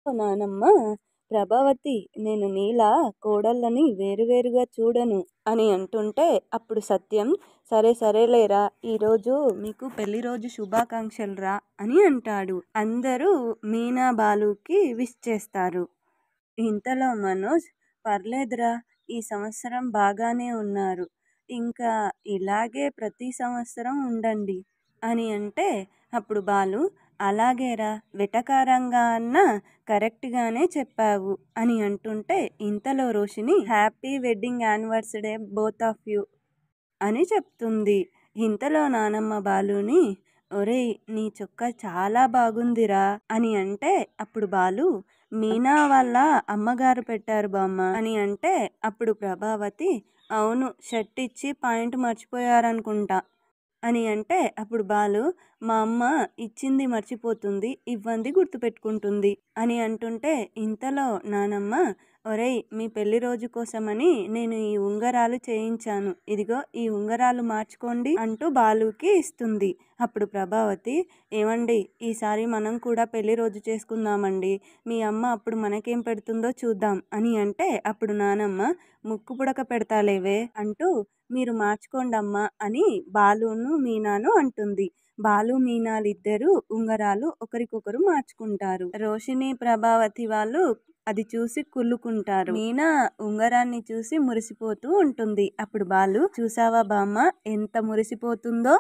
నానమ్మ ప్రభావతి నేను నీలా కోడళ్ళని వేరువేరుగా చూడను అని అంటుంటే అప్పుడు సత్యం సరే సరేలేరా ఈరోజు మీకు పెళ్లి రోజు శుభాకాంక్షలురా అని అంటాడు. అందరూ మీనా బాలుకి విష్ చేస్తారు. ఇంతలో మనోజ్ పర్లేదురా ఈ సంవత్సరం బాగానే ఉన్నారు. ఇంకా ఇలాగే ప్రతి సంవత్సరం ఉండండి అని అంటే అప్పుడు బాలు అలాగేరా వెటకారంగా అన్నా కరెక్ట్గానే చెప్పావు అని అంటుంటే ఇంతలో Roshini happy wedding anniversary both of you అని చెప్తుంది. ఇంతలో నానమ్మ బాలుని ఒరేయ్ నీ చొక్కా చాలా బాగుందిరా అని అంటే అప్పుడు బాలు మీనా వాళ్ళ అమ్మగారు పెట్టారు బామ్మ అని అంటే అప్పుడు ప్రభావతి అవును షర్ట్ ఇచ్చి పాయింట్ మర్చిపోయారనుకుంటా అని అంటే అప్పుడు బాలు మా అమ్మ ఇచ్చింది మర్చిపోతుంది ఇవ్వంది గుర్తుపెట్టుకుంటుంది అని అంటుంటే ఇంతలో నానమ్మ ఒరేయ్ మీ పెళ్లి రోజు కోసమని నేను ఈ ఉంగరాలు చేయించాను ఇదిగో ఈ ఉంగరాలు మార్చుకోండి అంటూ బాలుకి ఇస్తుంది. అప్పుడు ప్రభావతి ఏమండి ఈసారి మనం కూడా పెళ్లి రోజు చేసుకుందామండి మీ అమ్మ అప్పుడు మనకేం పెడుతుందో చూద్దాం అని అంటే అప్పుడు నానమ్మ ముక్కు పుడక పెడతాలేవే అంటూ మీరు మార్చుకోండమ్మా అని బాలును మీనాను అంటుంది. బాలు మీనాలిద్దరూ ఉంగరాలు ఒకరికొకరు మార్చుకుంటారు. రోషిని ప్రభావతి వాళ్ళు అది చూసి కుళ్ళుకుంటారు. మీనా ఉంగరాన్ని చూసి మురిసిపోతూ ఉంటుంది. అప్పుడు బాలు చూసావా బామ్మ ఎంత మురిసిపోతుందో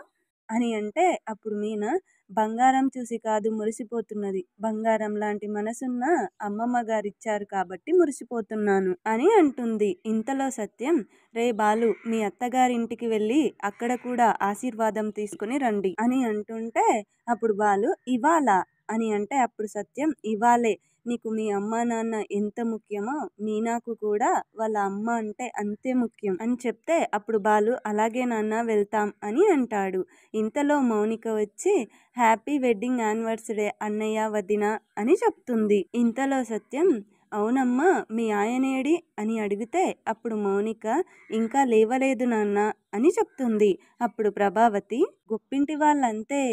అని అంటే అప్పుడు మీనా బంగారం చూసి కాదు మురిసిపోతున్నది బంగారం లాంటి మనసున్న అమ్మమ్మ గారిచ్చారు కాబట్టి మురిసిపోతున్నాను అని అంటుంది. ఇంతలో సత్యం రే బాలు మీ అత్తగారింటికి వెళ్ళి అక్కడ కూడా ఆశీర్వాదం తీసుకుని రండి అని అంటుంటే అప్పుడు బాలు ఇవాళ అని అంటే అప్పుడు సత్యం ఇవాళే నీకు మీ అమ్మ నాన్న ఎంత ముఖ్యమో మీనాకు కూడా వాళ్ళ అమ్మ అంటే అంతే ముఖ్యం అని చెప్తే అప్పుడు బాలు అలాగే నాన్న వెళ్తాం అని అంటాడు. ఇంతలో మౌనిక వచ్చి హ్యాపీ వెడ్డింగ్ యానివర్సరీ అన్నయ్య వదిన అని చెప్తుంది. ఇంతలో సత్యం అవునమ్మా మీ ఆయనేడి అని అడిగితే అప్పుడు మౌనిక ఇంకా లేవలేదు నాన్న అని చెప్తుంది. అప్పుడు ప్రభావతి గొప్పింటి వాళ్ళంతే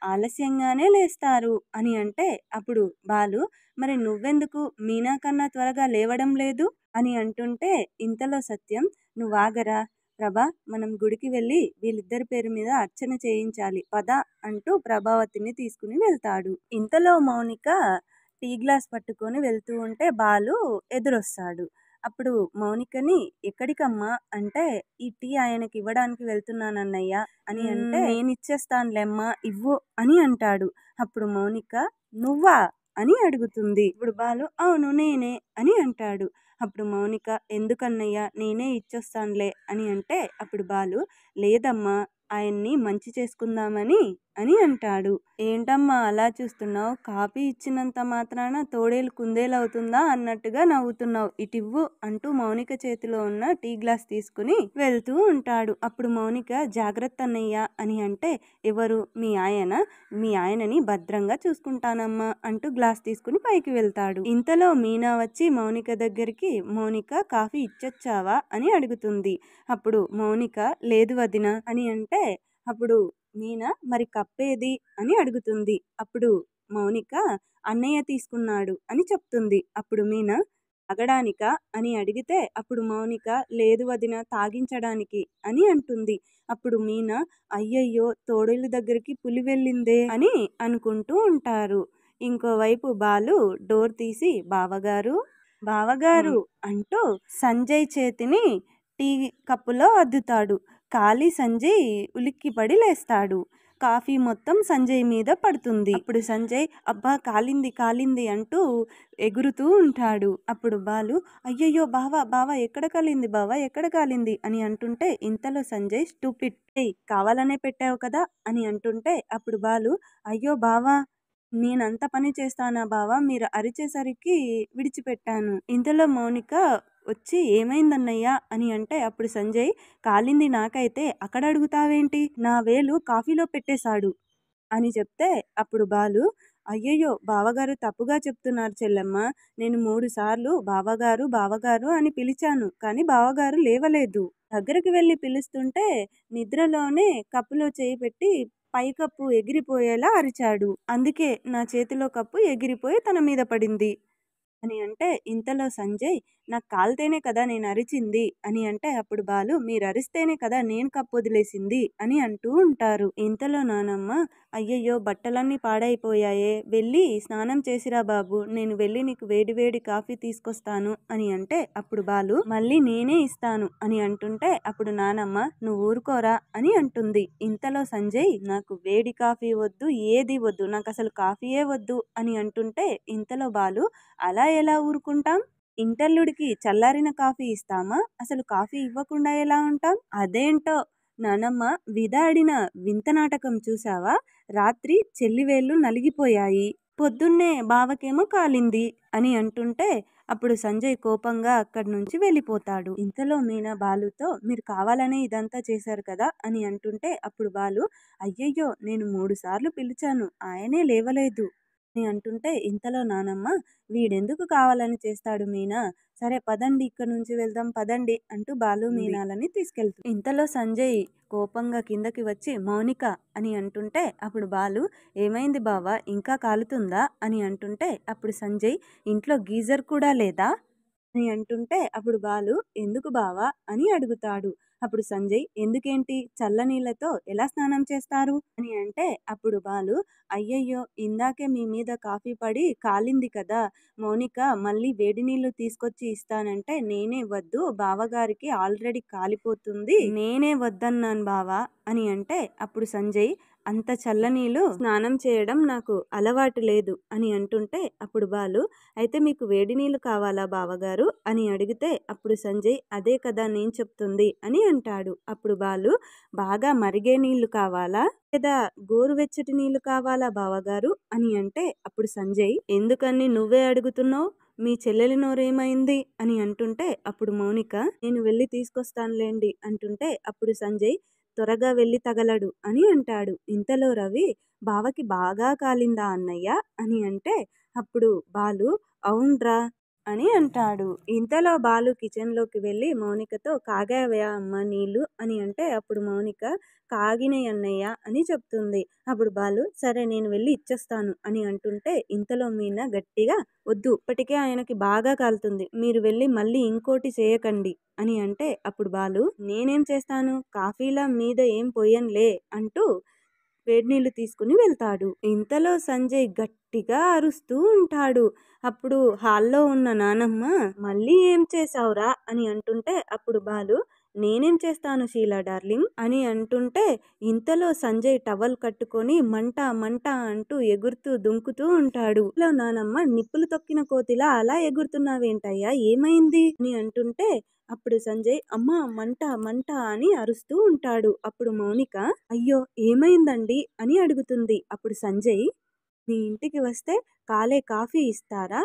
ఆలస్యంగానే లేస్తారు అని అంటే అప్పుడు బాలు మరి నువ్వెందుకు మీనా కన్నా త్వరగా లేవడం లేదు అని అంటుంటే ఇంతలో సత్యం నువ్వాగరా ప్రభా మనం గుడికి వెళ్ళి వీళ్ళిద్దరి పేరు మీద అర్చన చేయించాలి పద అంటూ ప్రభావతిని తీసుకుని వెళ్తాడు. ఇంతలో మౌనిక టీ గ్లాస్ పట్టుకొని వెళ్తూ ఉంటే బాలు ఎదురొస్తాడు. అప్పుడు మౌనికని ఎక్కడికమ్మా అంటే ఈ టీ ఆయనకి ఇవ్వడానికి వెళ్తున్నానన్నయ్య అని అంటే నేనిచ్చేస్తానులేమ్మా ఇవ్వు అని అంటాడు. అప్పుడు మౌనిక నువ్వా అని అడుగుతుంది. ఇప్పుడు బాలు అవును నేనే అని అంటాడు. అప్పుడు మౌనిక ఎందుకన్నయ్య నేనే ఇచ్చొస్తానులే అని అంటే అప్పుడు బాలు లేదమ్మా ఆయన్ని మంచి చేసుకుందామని అని అంటాడు. ఏంటమ్మా అలా చూస్తున్నావు కాఫీ ఇచ్చినంత మాత్రాన తోడేలు కుందేలవుతుందా అన్నట్టుగా నవ్వుతున్నావు ఇటివ్వు అంటూ మౌనిక చేతిలో ఉన్న టీ గ్లాస్ తీసుకుని వెళ్తూ ఉంటాడు. అప్పుడు మౌనిక జాగ్రత్త అన్నయ్య అని అంటే ఎవరు మీ ఆయన మీ ఆయనని భద్రంగా చూసుకుంటానమ్మా అంటూ గ్లాస్ తీసుకుని పైకి వెళ్తాడు. ఇంతలో మీనా వచ్చి మౌనిక దగ్గరికి మౌనిక కాఫీ ఇచ్చొచ్చావా అని అడుగుతుంది. అప్పుడు మౌనిక లేదు వదిన అని అంటే అప్పుడు మీనా మరి కప్పేది అని అడుగుతుంది. అప్పుడు మౌనిక అన్నయ్య తీసుకున్నాడు అని చెప్తుంది. అప్పుడు మీనా తాగడానికా అని అడిగితే అప్పుడు మౌనిక లేదు వదిన తాగించడానికి అని అంటుంది. అప్పుడు మీనా అయ్యయ్యో తోడేళ్ళ దగ్గరికి పులి వెళ్ళిందే అని అనుకుంటూ ఉంటారు. ఇంకోవైపు బాలు డోర్ తీసి బావగారు బావగారు అంటూ సంజయ్ చేతిని టీ కప్పులో అద్దుతాడు. ఖాళీ సంజయ్ ఉలిక్కిపడి లేస్తాడు. కాఫీ మొత్తం సంజయ్ మీద పడుతుంది. అప్పుడు సంజయ్ అబ్బా కాలింది కాలింది అంటూ ఎగురుతూ ఉంటాడు. అప్పుడు బాలు అయ్యయ్యో బావా బావా ఎక్కడ కాలింది బావా ఎక్కడ కాలింది అని అంటుంటే ఇంతలో సంజయ్ స్టూపిడ్ కావాలనే పెట్టావు కదా అని అంటుంటే అప్పుడు బాలు అయ్యో బావా నేనంత పని చేస్తానా బావా మీరు అరిచేసరికి విడిచిపెట్టాను. ఇంతలో మౌనిక వచ్చి ఏమైందన్నయ్యా అని అంటే అప్పుడు సంజయ్ కాలింది నాకైతే అక్కడ అడుగుతావేంటి నా వేలు కాఫీలో పెట్టేశాడు అని చెప్తే అప్పుడు బాలు అయ్యయ్యో బావగారు తప్పుగా చెప్తున్నారు చెల్లెమ్మ నేను 3 సార్లు బావగారు బావగారు అని పిలిచాను కానీ బావగారు లేవలేదు. దగ్గరికి వెళ్ళి పిలుస్తుంటే నిద్రలోనే కప్పులో చేయి పెట్టి పైకప్పు ఎగిరిపోయేలా అరిచాడు. అందుకే నా చేతిలో కప్పు ఎగిరిపోయి తన మీద పడింది అని అంటే ఇంతలో సంజయ్ నాకు కాలితేనే కదా నేను అరిచింది అని అంటే అప్పుడు బాలు మీరు అరిస్తేనే కదా నేను కప్పొదిలేసింది అని అంటూ ఉంటారు. ఇంతలో నానమ్మ అయ్యయ్యో బట్టలన్నీ పాడైపోయాయే వెళ్ళి స్నానం చేసిరా బాబు నేను వెళ్ళి నీకు వేడి వేడి కాఫీ తీసుకొస్తాను అని అంటే అప్పుడు బాలు మళ్ళీ నేనే ఇస్తాను అని అంటుంటే అప్పుడు నానమ్మ నువ్వు ఊరుకోరా అని అంటుంది. ఇంతలో సంజయ్ నాకు వేడి కాఫీ వద్దు ఏది వద్దు నాకు అసలు కాఫీయే వద్దు అని అంటుంటే ఇంతలో బాలు అలా ఎలా ఊరుకుంటాం ఇంటల్లుడికి చల్లారిన కాఫీ ఇస్తామా అసలు కాఫీ ఇవ్వకుండా ఎలా ఉంటాం అదేంటో నానమ్మ విధాడిన వింత నాటకం చూసావా రాత్రి చెల్లివేళ్ళు నలిగిపోయాయి పొద్దున్నే బావకేమో కాలింది అని అంటుంటే అప్పుడు సంజయ్ కోపంగా అక్కడి నుంచి వెళ్ళిపోతాడు. ఇంతలో మీనా బాలుతో మీరు కావాలనే ఇదంతా చేశారు కదా అని అంటుంటే అప్పుడు బాలు అయ్యయ్యో నేను 3 సార్లు పిలిచాను ఆయనే లేవలేదు అని అంటుంటే ఇంతలో నానమ్మ వీడెందుకు కావాలని చేస్తాడు మీనా సరే పదండి ఇక్కడ నుంచి వెళ్దాం పదండి అంటూ బాలు మీనాలని తీసుకెళ్తుంది. ఇంతలో సంజయ్ కోపంగా కిందకి వచ్చి మౌనిక అని అంటుంటే అప్పుడు బాలు ఏమైంది బావా ఇంకా కాలుతుందా అని అంటుంటే అప్పుడు సంజయ్ ఇంట్లో గీజర్ కూడా లేదా అని అంటుంటే అప్పుడు బాలు ఎందుకు బావా అని అడుగుతాడు. అప్పుడు సంజయ్ ఎందుకేంటి చల్లనీళ్ళతో ఎలా స్నానం చేస్తారు అని అంటే అప్పుడు బాలు అయ్యయ్యో ఇందాకే మీ మీద కాఫీ పడి కాలింది కదా మౌనిక మళ్ళీ వేడి నీళ్లు తీసుకొచ్చి ఇస్తానంటే నేనే వద్దు బావగారికి ఆల్రెడీ కాలిపోతుంది నేనే వద్దన్నాను బావా అని అంటే అప్పుడు సంజయ్ అంత చల్లనీళ్ళు స్నానం చేయడం నాకు అలవాటు లేదు అని అంటుంటే అప్పుడు బాలు అయితే మీకు వేడి నీళ్ళు కావాలా బావగారు అని అడిగితే అప్పుడు సంజయ్ అదే కదా నేను చెప్తుంది అని అంటాడు. అప్పుడు బాలు బాగా మరిగే నీళ్లు కావాలా లేదా గోరువెచ్చటి నీళ్లు కావాలా బావగారు అని అంటే అప్పుడు సంజయ్ ఎందుకని నువ్వే అడుగుతున్నావు మీ చెల్లెలి నోరేమైంది అని అంటుంటే అప్పుడు మౌనిక నేను వెళ్ళి తీసుకొస్తానులేండి అంటుంటే అప్పుడు సంజయ్ త్వరగా వెళ్ళి తగలడు అని అంటాడు. ఇంతలో రవి బావకి బాగా కాలిందా అన్నయ్య అని అంటే అప్పుడు బాలు అవునరా అని అంటాడు. ఇంతలో బాలు కిచెన్లోకి వెళ్ళి మౌనికతో కాగావా అమ్మ నీళ్ళు అని అంటే అప్పుడు మౌనిక కాగినయి అన్నయ్య అని చెప్తుంది. అప్పుడు బాలు సరే నేను వెళ్ళి ఇచ్చేస్తాను అని అంటుంటే ఇంతలో మీనా గట్టిగా వద్దు ఇప్పటికే ఆయనకి బాగా కాలుతుంది మీరు వెళ్ళి మళ్ళీ ఇంకోటి చేయకండి అని అంటే అప్పుడు బాలు నేనేం చేస్తాను కాఫీలా మీద ఏం పోయనులే అంటూ వేడినీళ్లు తీసుకుని వెళ్తాడు. ఇంతలో సంజయ్ గట్టిగా అరుస్తూ ఉంటాడు. అప్పుడు హాల్లో ఉన్న నానమ్మ మళ్ళీ ఏం చేసావురా అని అంటుంటే అప్పుడు బాలు నేనేం చేస్తాను షీలా డార్లింగ్ అని అంటుంటే ఇంతలో సంజయ్ టవల్ కట్టుకొని మంట మంట అంటూ ఎగురుతూ దుంకుతూ ఉంటాడు. నానమ్మ నిప్పులు తొక్కిన కోతిలా అలా ఎగురుతున్నావేంటయ్యా ఏమైంది అని అంటుంటే అప్పుడు సంజయ్ అమ్మా మంట మంట అని అరుస్తూ ఉంటాడు. అప్పుడు మౌనిక అయ్యో ఏమైందండి అని అడుగుతుంది. అప్పుడు సంజయ్ మీ ఇంటికి వస్తే కాలే కాఫీ ఇస్తారా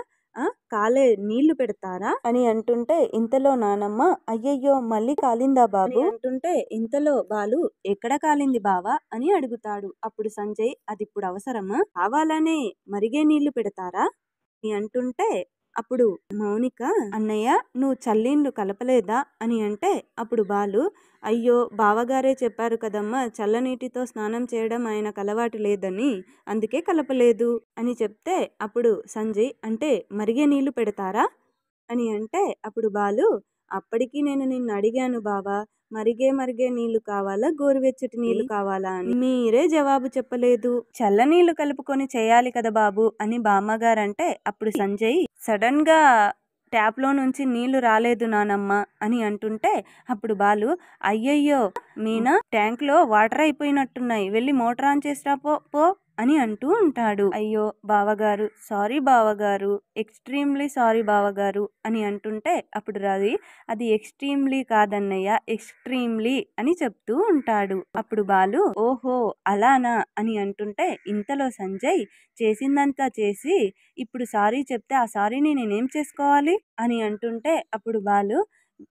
కాలే నీళ్లు పెడతారా అని అంటుంటే ఇంతలో నానమ్మ అయ్యయ్యో మళ్ళీ కాలిందా బాబు అంటుంటే ఇంతలో బాలు ఎక్కడ కాలింది బావా అని అడుగుతాడు. అప్పుడు సంజయ్ అది ఇప్పుడు అవసరమా కావాలనే మరిగే నీళ్లు పెడతారా అని అంటుంటే అప్పుడు మౌనిక అన్నయ్య నువ్వు చల్లీళ్ళు కలపలేదా అని అంటే అప్పుడు బాలు అయ్యో బావగారే చెప్పారు కదమ్మా చల్లనీటితో స్నానం చేయడం ఆయనకు అలవాటు లేదని అందుకే కలపలేదు అని చెప్తే అప్పుడు సంజయ్ అంటే మరిగే నీళ్లు పెడతారా అని అంటే అప్పుడు బాలు అప్పటికి నేను నిన్ను అడిగాను బావా మరిగే మరిగే నీళ్లు కావాలా గోరువెచ్చటి నీళ్లు కావాలా అని మీరే జవాబు చెప్పలేదు చల్లనీళ్లు కలుపుకొని చేయాలి కదా బాబు అని బామ్మగారంటే అప్పుడు సంజయ్ సడన్ గా ట్యాప్ లో నుంచి నీళ్లు రాలేదు నానమ్మ అని అంటుంటే అప్పుడు బాలు అయ్యయ్యో మీనా ట్యాంక్ లో వాటర్ అయిపోయినట్టున్నాయి వెళ్ళి మోటార్ ఆన్ చేసిరా పో అని అంటూ ఉంటాడు. అయ్యో బావగారు సారీ బావగారు ఎక్స్ట్రీమ్లీ సారీ బావగారు అని అంటుంటే అప్పుడు రవి అది ఎక్స్ట్రీమ్లీ కాదన్నయ్య ఎక్స్ట్రీమ్లీ అని చెప్తూ ఉంటాడు. అప్పుడు బాలు ఓహో అలానా అని అంటుంటే ఇంతలో సంజయ్ చేసిందంతా చేసి ఇప్పుడు సారీ చెప్తే ఆ సారీని నేనేం చేసుకోవాలి అని అంటుంటే అప్పుడు బాలు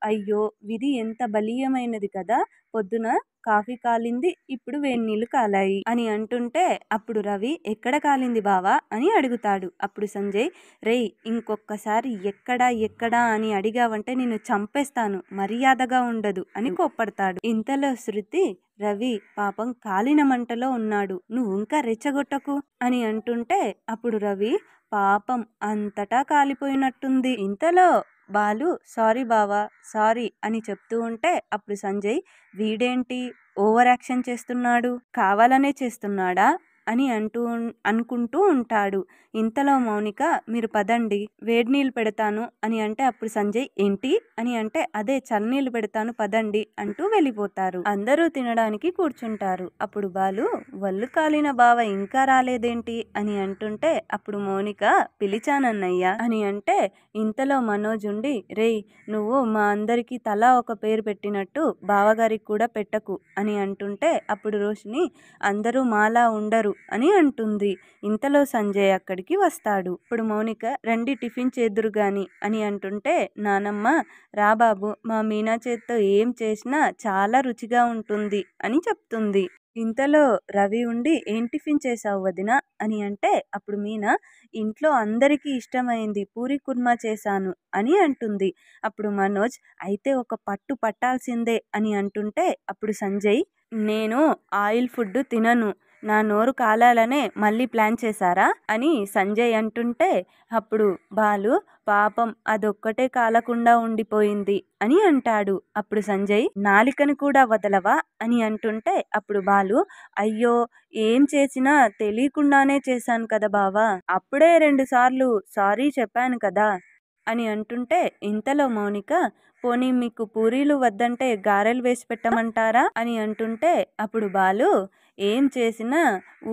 అయ్యో విధి ఎంత బలీయమైనది కదా పొద్దున కాఫీ కాలింది ఇప్పుడు వేడి నీళ్లు కాలాయి అని అంటుంటే అప్పుడు రవి ఎక్కడ కాలింది బావా అని అడుగుతాడు. అప్పుడు సంజయ్ రేయ్ ఇంకొకసారి ఎక్కడా అని అడిగావంటే నిన్ను చంపేస్తాను మర్యాదగా ఉండదు అని కోప్పడతాడు. ఇంతలో శృతి రవి పాపం కాలిన మంటలో ఉన్నాడు నువ్వు ఇంకా రెచ్చగొట్టకు అని అంటుంటే అప్పుడు రవి పాపం అంతటా కాలిపోయినట్టుంది. ఇంతలో బాలు సారీ బావా సారీ అని చెప్తూ ఉంటే అప్పుడు సంజయ్ వీడేంటి ఓవర్ యాక్షన్ చేస్తున్నాడు, కావాలనే చేస్తున్నాడా అని అనుకుంటూ ఉంటాడు. ఇంతలో మౌనిక మీరు పదండి వేడి నీళ్ళు పెడతాను అని అంటే అప్పుడు సంజయ్ ఏంటి అని అంటే అదే చన్నీళ్ళు పెడతాను పదండి అంటూ వెళ్ళిపోతారు. అందరూ తినడానికి కూర్చుంటారు. అప్పుడు బాలు వల్లు కాలిన బావ ఇంకా రాలేదేంటి అని అంటుంటే అప్పుడు మౌనిక పిలిచానన్నయ్య అని అంటే ఇంతలో మనోజ్ ఉండి రేయ్ నువ్వు మా అందరికి తలా ఒక పేరు పెట్టినట్టు బావగారికి కూడా పెట్టకు అని అంటుంటే అప్పుడు రోషిని అందరూ మాలా ఉండరు అని అంటుంది. ఇంతలో సంజయ్ అక్కడికి వస్తాడు. ఇప్పుడు మౌనిక రండి టిఫిన్ చేద్దురు గాని అని అంటుంటే నానమ్మ రా బాబు మా మీనా చేత్తో ఏం చేసినా చాలా రుచిగా ఉంటుంది అని చెప్తుంది. ఇంతలో రవి ఉండి ఏం టిఫిన్ చేసావు వదిన అని అంటే అప్పుడు మీనా ఇంట్లో అందరికీ ఇష్టమైంది పూరి కుర్మా చేశాను అని అంటుంది. అప్పుడు మనోజ్ అయితే ఒక పట్టు పట్టాల్సిందే అని అంటుంటే అప్పుడు సంజయ్ నేను ఆయిల్ ఫుడ్ తినను, నా నోరు కాలాలనే మళ్ళీ ప్లాన్ చేశారా అని సంజయ్ అంటుంటే అప్పుడు బాలు పాపం అదొక్కటే కాలకుండా ఉండిపోయింది అని అంటాడు. అప్పుడు సంజయ్ నాలికని కూడా వదలవా అని అంటుంటే అప్పుడు బాలు అయ్యో ఏం చేసినా తెలియకుండానే చేశాను కదా బావా, అప్పుడే 2 సార్లు సారీ చెప్పాను కదా అని అంటుంటే ఇంతలో మౌనిక పోనీ మీకు పూరీలు వద్దంటే గారెలు వేసి పెట్టమంటారా అని అంటుంటే అప్పుడు బాలు ఏం చేసినా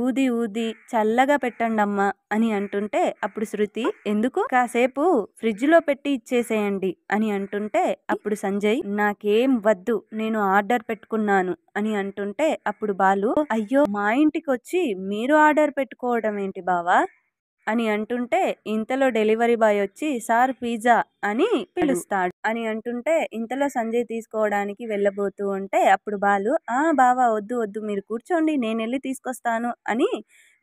ఊది ఊది చల్లగా పెట్టండమ్మా అని అంటుంటే అప్పుడు శృతి ఎందుకు కాసేపు ఫ్రిడ్జ్ లో పెట్టి ఇచ్చేసేయండి అని అంటుంటే అప్పుడు సంజయ్ నాకేం వద్దు నేను ఆర్డర్ పెట్టుకున్నాను అని అంటుంటే అప్పుడు బాలు అయ్యో మా ఇంటికి వచ్చి మీరు ఆర్డర్ పెట్టుకోవడం ఏంటి బావా అని అంటుంటే ఇంతలో డెలివరీ బాయ్ వచ్చి సార్ పిజ్జా అని పిలుస్తాడు అని అంటుంటే ఇంతలో సంజయ్ తీసుకోవడానికి వెళ్ళబోతూ ఉంటే అప్పుడు బాలు బావా వద్దు వద్దు మీరు కూర్చోండి నేను వెళ్ళి తీసుకొస్తాను అని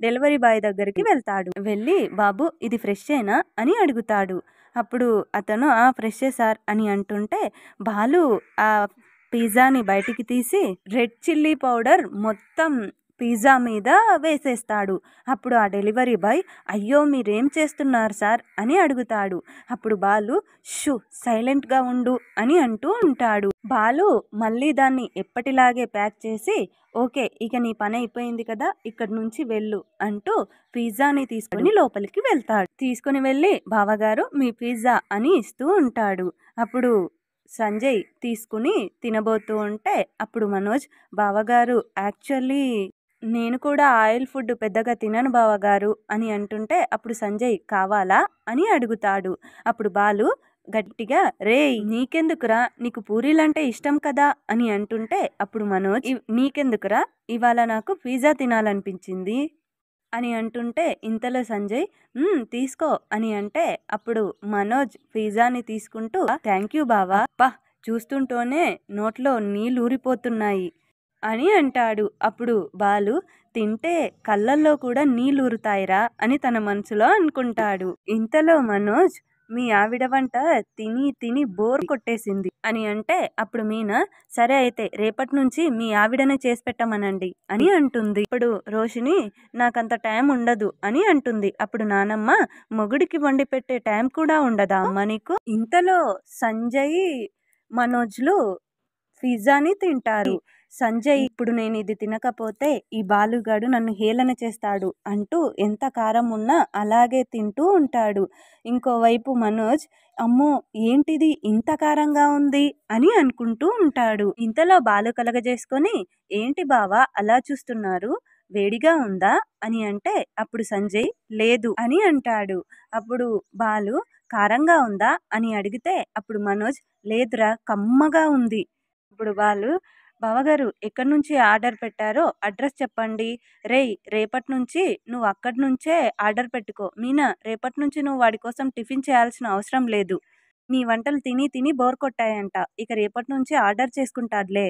డెలివరీ బాయ్ దగ్గరికి వెళ్తాడు. వెళ్ళి బాబు ఇది ఫ్రెషేనా అని అడుగుతాడు. అప్పుడు అతను ఫ్రెషే సార్ అని అంటుంటే బాలు ఆ పిజ్జాని బయటికి తీసి రెడ్ చిల్లీ పౌడర్ మొత్తం పిజ్జా మీద వేసేస్తాడు. అప్పుడు ఆ డెలివరీ బాయ్ అయ్యో మీరేం చేస్తున్నారు సార్ అని అడుగుతాడు. అప్పుడు బాలు షూ సైలెంట్గా ఉండు అని అంటూ ఉంటాడు. బాలు మళ్ళీ దాన్ని ఎప్పటిలాగే ప్యాక్ చేసి ఓకే ఇక నీ పని అయిపోయింది కదా ఇక్కడి నుంచి వెళ్ళు అంటూ పిజ్జాని తీసుకుని లోపలికి వెళ్తాడు. తీసుకుని వెళ్ళి బావగారు మీ పిజ్జా అని ఇస్తూ ఉంటాడు. అప్పుడు సంజయ్ తీసుకుని తినబోతూ ఉంటే అప్పుడు మనోజ్ బావగారు యాక్చువల్లీ నేను కూడా ఆయిల్ ఫుడ్ పెద్దగా తినను బావగారు అని అంటుంటే అప్పుడు సంజయ్ కావాలా అని అడుగుతాడు. అప్పుడు బాలు గట్టిగా రేయ్ నీకెందుకురా నీకు పూరీలంటే ఇష్టం కదా అని అంటుంటే అప్పుడు మనోజ్ నీకెందుకురా ఇవాళ నాకు పిజ్జా తినాలనిపించింది అని అంటుంటే ఇంతలో సంజయ్ తీసుకో అని అంటే అప్పుడు మనోజ్ పిజ్జాని తీసుకుంటూ థ్యాంక్ యూ బావా చూస్తుంటూనే నోట్లో నీళ్ళు ఊరిపోతున్నాయి అని అంటాడు. అప్పుడు బాలు తింటే కళ్ళల్లో కూడా నీళ్ళూరుతాయిరా అని తన మనసులో అనుకుంటాడు. ఇంతలో మనోజ్ మీ ఆవిడ వంట తిని తిని బోర్ కొట్టేసింది అని అంటే అప్పుడు మీనా సరే అయితే రేపటి నుంచి మీ ఆవిడనే చేసి పెట్టమనండి అని అంటుంది. ఇప్పుడు రోషిని నాకంత టైం ఉండదు అని అంటుంది. అప్పుడు నానమ్మ మొగుడికి వండి పెట్టే టైం కూడా ఉండదా అమ్మ నీకు. ఇంతలో సంజయ్ మనోజ్లు పిజ్జాని తింటారు. సంజయ్ ఇప్పుడు నేను ఇది తినకపోతే ఈ బాలుగాడు నన్ను హేళన చేస్తాడు అంటూ ఎంత కారం ఉన్నా అలాగే తింటూ ఉంటాడు. ఇంకోవైపు మనోజ్ అమ్మో ఏంటిది ఇంత కారంగా ఉంది అని అనుకుంటూ ఉంటాడు. ఇంతలో బాలు కలగజేసుకొని ఏంటి బావా అలా చూస్తున్నారు వేడిగా ఉందా అని అంటే అప్పుడు సంజయ్ లేదు అని అంటాడు. అప్పుడు బాలు కారంగా ఉందా అని అడిగితే అప్పుడు మనోజ్ లేదురా కమ్మగా ఉంది. ఇప్పుడు బాలు బావగారు ఎక్కడి నుంచి ఆర్డర్ పెట్టారో అడ్రస్ చెప్పండి. రేపటి నుంచి నువ్వు అక్కడి నుంచే ఆర్డర్ పెట్టుకో. మీనా రేపటి నుంచి నువ్వు వాడి కోసం టిఫిన్ చేయాల్సిన అవసరం లేదు. నీ వంటలు తిని తిని బోర్ కొట్టాయంట. ఇక రేపటి నుంచి ఆర్డర్ చేసుకుంటాడులే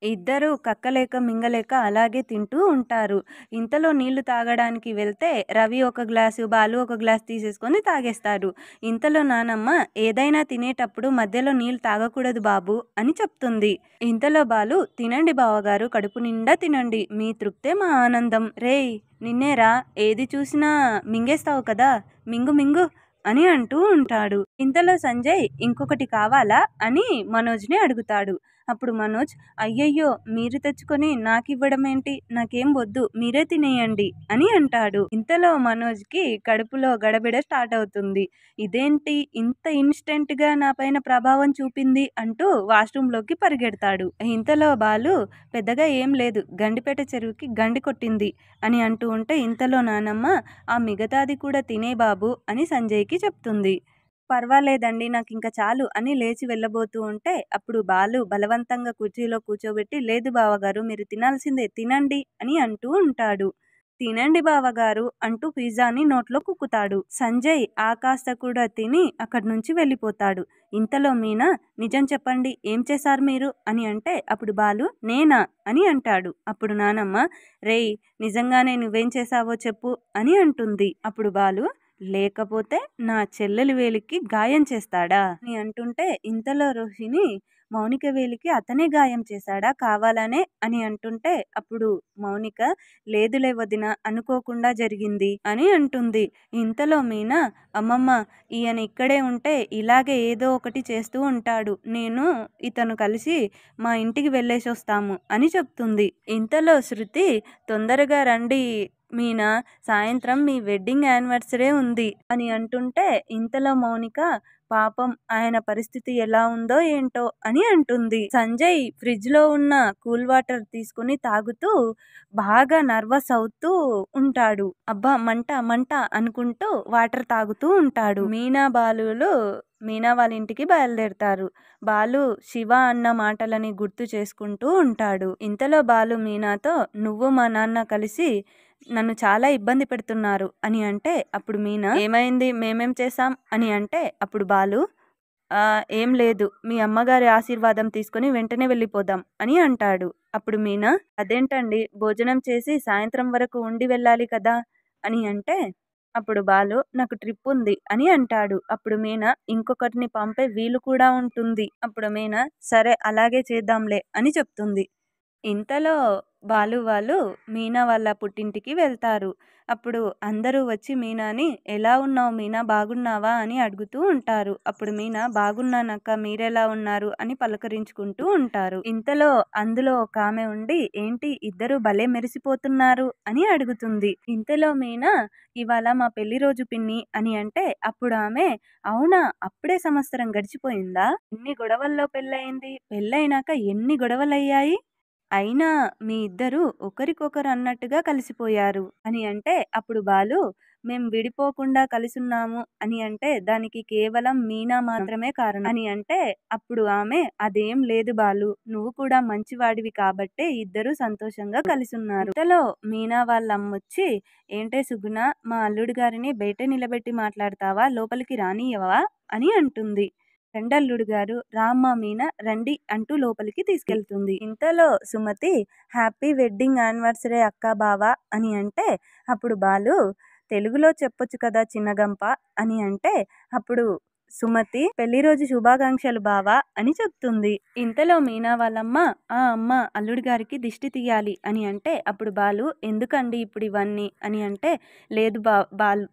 ఇద్దరూ కక్కలేక మింగలేక అలాగే తింటూ ఉంటారు. ఇంతలో నీళ్లు తాగడానికి వెళ్తే రవి ఒక గ్లాసు, బాలు ఒక గ్లాస్ తీసేసుకొని తాగేస్తారు. ఇంతలో నానమ్మ ఏదైనా తినేటప్పుడు మధ్యలో నీళ్ళు తాగకూడదు బాబు అని చెప్తుంది. ఇంతలో బాలు తినండి బావగారు, కడుపు నిండా తినండి, మీ తృప్తే మా ఆనందం. రేయ్ నిన్నేరా, ఏది చూసినా మింగేస్తావు కదా, మింగు మింగు అని అంటూ ఉంటాడు. ఇంతలో సంజయ్ ఇంకొకటి కావాలా అని మనోజ్ని అడుగుతాడు. అప్పుడు మనోజ్ అయ్యయ్యో మీరు తెచ్చుకొని నాకివ్వడమేంటి, నాకేం వద్దు, మీరే తినేయండి అని అంటాడు. ఇంతలో మనోజ్కి కడుపులో గడబిడ స్టార్ట్ అవుతుంది. ఇదేంటి ఇంత ఇన్స్టెంట్గా నా పైన ప్రభావం చూపింది అంటూ వాష్రూమ్లోకి పరిగెడతాడు. ఇంతలో బాలు పెద్దగా ఏం లేదు, గండిపేట చెరువుకి గండి కొట్టింది అని అంటూ ఉంటే ఇంతలో నానమ్మ ఆ మిగతాది కూడా తినే బాబు అని సంజయ్కి చెప్తుంది. పర్వాలేదండి, నాకు ఇంకా చాలు అని లేచి వెళ్ళబోతూ ఉంటే అప్పుడు బాలు బలవంతంగా కుర్చీలో కూర్చోబెట్టి లేదు బావగారు, మీరు తినాల్సిందే, తినండి అని అంటూ ఉంటాడు. తినండి బావగారు అంటూ పిజ్జాని నోట్లో కుక్కుతాడు. సంజయ్ ఆ కాస్త కూడా తిని అక్కడి నుంచి వెళ్ళిపోతాడు. ఇంతలో మీనా నిజం చెప్పండి, ఏం చేశారు మీరు అని అంటే అప్పుడు బాలు నేనా అని అంటాడు. అప్పుడు నానమ్మ రేయ్ నిజంగానే నువ్వేం చేశావో చెప్పు అని అంటుంది. అప్పుడు బాలు లేకపోతే నా చెల్లెలి వేలికి గాయం చేస్తాడా అని అంటుంటే ఇంతలో రోహిణి మౌనిక వేలికి అతనే గాయం చేశాడా కావాలనే అని అంటుంటే అప్పుడు మౌనిక లేదులే వదిన, అనుకోకుండా జరిగింది అని అంటుంది. ఇంతలో మీనా అమ్మమ్మ ఈయన ఇక్కడే ఉంటే ఇలాగే ఏదో ఒకటి చేస్తూ ఉంటాడు, నేను ఇతను కలిసి మా ఇంటికి వెళ్ళేసి వస్తాము అని చెప్తుంది. ఇంతలో శృతి తొందరగా రండి మీనా, సాయంత్రం మీ వెడ్డింగ్ యానివర్సరీ ఉంది అని అంటుంటే ఇంతలో మౌనిక పాపం ఆయన పరిస్థితి ఎలా ఉందో ఏంటో అని అంటుంది. సంజయ్ ఫ్రిడ్జ్ లో ఉన్న కూల్ వాటర్ తీసుకుని తాగుతూ బాగా నర్వస్ అవుతూ ఉంటాడు. అబ్బా మంట మంట అనుకుంటూ వాటర్ తాగుతూ ఉంటాడు. మీనా బాలులు మీనా వాళ్ళ ఇంటికి బయలుదేరుతారు. బాలు శివ అన్న మాటలని గుర్తు చేసుకుంటూ ఉంటాడు. ఇంతలో బాలు మీనాతో నువ్వు మా నాన్న కలిసి నన్ను చాలా ఇబ్బంది పెడుతున్నారు అని అంటే అప్పుడు మీనా ఏమైంది, మేమేం చేశాం అని అంటే అప్పుడు బాలు ఏం లేదు, మీ అమ్మగారి ఆశీర్వాదం తీసుకుని వెంటనే వెళ్ళిపోదాం అని అంటాడు. అప్పుడు మీనా అదేంటండి, భోజనం చేసి సాయంత్రం వరకు ఉండి వెళ్ళాలి కదా అని అంటే అప్పుడు బాలు నాకు ట్రిప్ ఉంది అని అంటాడు. అప్పుడు మీనా ఇంకొకటిని పంపే వీలు కూడా ఉంటుంది. అప్పుడు మీనా సరే అలాగే చేద్దాంలే అని చెప్తుంది. ఇంతలో బాలు వాళ్ళు మీనా వాళ్ళ పుట్టింటికి వెళ్తారు. అప్పుడు అందరూ వచ్చి మీనాని ఎలా ఉన్నావు మీనా, బాగున్నావా అని అడుగుతూ ఉంటారు. అప్పుడు మీనా బాగున్నానక్క, మీరెలా ఉన్నారు అని పలకరించుకుంటూ ఉంటారు. ఇంతలో అందులో ఒక ఆమె ఉండి ఏంటి ఇద్దరు భలే మెరిసిపోతున్నారు అని అడుగుతుంది. ఇంతలో మీనా ఇవాళ మా పెళ్లి రోజు పిన్ని అని అంటే అప్పుడు ఆమె అవునా, అప్పుడే సంవత్సరం గడిచిపోయిందా, ఎన్ని గొడవల్లో పెళ్ళయింది, పెళ్ళైనాక ఎన్ని గొడవలయ్యాయి, అయినా మీ ఇద్దరు ఒకరికొకరు అన్నట్టుగా కలిసిపోయారు అని అంటే అప్పుడు బాలు మేం విడిపోకుండా కలిసున్నాము అని అంటే దానికి కేవలం మీనా మాత్రమే కారణం అని అంటే అప్పుడు ఆమె అదేం లేదు బాలు, నువ్వు కూడా మంచివాడివి కాబట్టే ఇద్దరు సంతోషంగా కలిసున్నారు. ఇంతలో మీనా వాళ్ళ అమ్మొచ్చి ఏంటే సుగుణ, మా అల్లుడు గారిని బయట నిలబెట్టి మాట్లాడతావా, లోపలికి రానియవా అని అంటుంది. రెండల్లుడు గారు రామ్మ మీనా రండి అంటూ లోపలికి తీసుకెళ్తుంది. ఇంతలో సుమతి హ్యాపీ వెడ్డింగ్ యానివర్సరీ అక్క బావా అని అంటే అప్పుడు బాలు తెలుగులో చెప్పొచ్చు కదా చిన్నగంప అని అంటే అప్పుడు సుమతి పెళ్లి రోజు శుభాకాంక్షలు బావా అని చెప్తుంది. ఇంతలో మీనా వాళ్ళమ్మ ఆ అమ్మ అల్లుడి గారికి దిష్టి తీయాలి అని అంటే అప్పుడు బాలు ఎందుకండి ఇప్పుడు ఇవన్నీ అని అంటే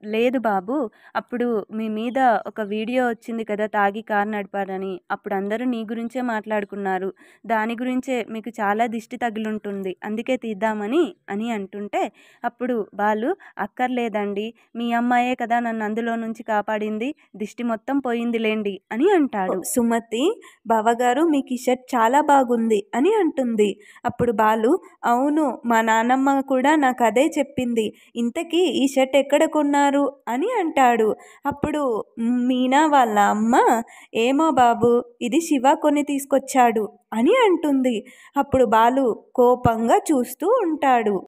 లేదు బాబు, అప్పుడు మీ మీద ఒక వీడియో వచ్చింది కదా తాగి కారు నడిపారని, అప్పుడు అందరూ నీ గురించే మాట్లాడుకున్నారు, దాని గురించే మీకు చాలా దిష్టి తగిలుంటుంది, అందుకే తీద్దామని అని అంటుంటే అప్పుడు బాలు అక్కర్లేదండి, మీ అమ్మాయే కదా నన్ను అందులో నుంచి కాపాడింది, దిష్టి మొత్తం పోయిందిలేండి అని అంటాడు. సుమతి బావగారు మీకు ఈ షర్ట్ చాలా బాగుంది అని అంటుంది. అప్పుడు బాలు అవును మా నాన్నమ్మ కూడా నాకు అదే చెప్పింది, ఇంతకీ ఈ షర్ట్ ఎక్కడ కొన్నారు అని అంటాడు. అప్పుడు మీనా వాళ్ళ అమ్మ ఏమో బాబు, ఇది శివ కొని తీసుకొచ్చాడు అని అంటుంది. అప్పుడు బాలు కోపంగా చూస్తూ ఉంటాడు.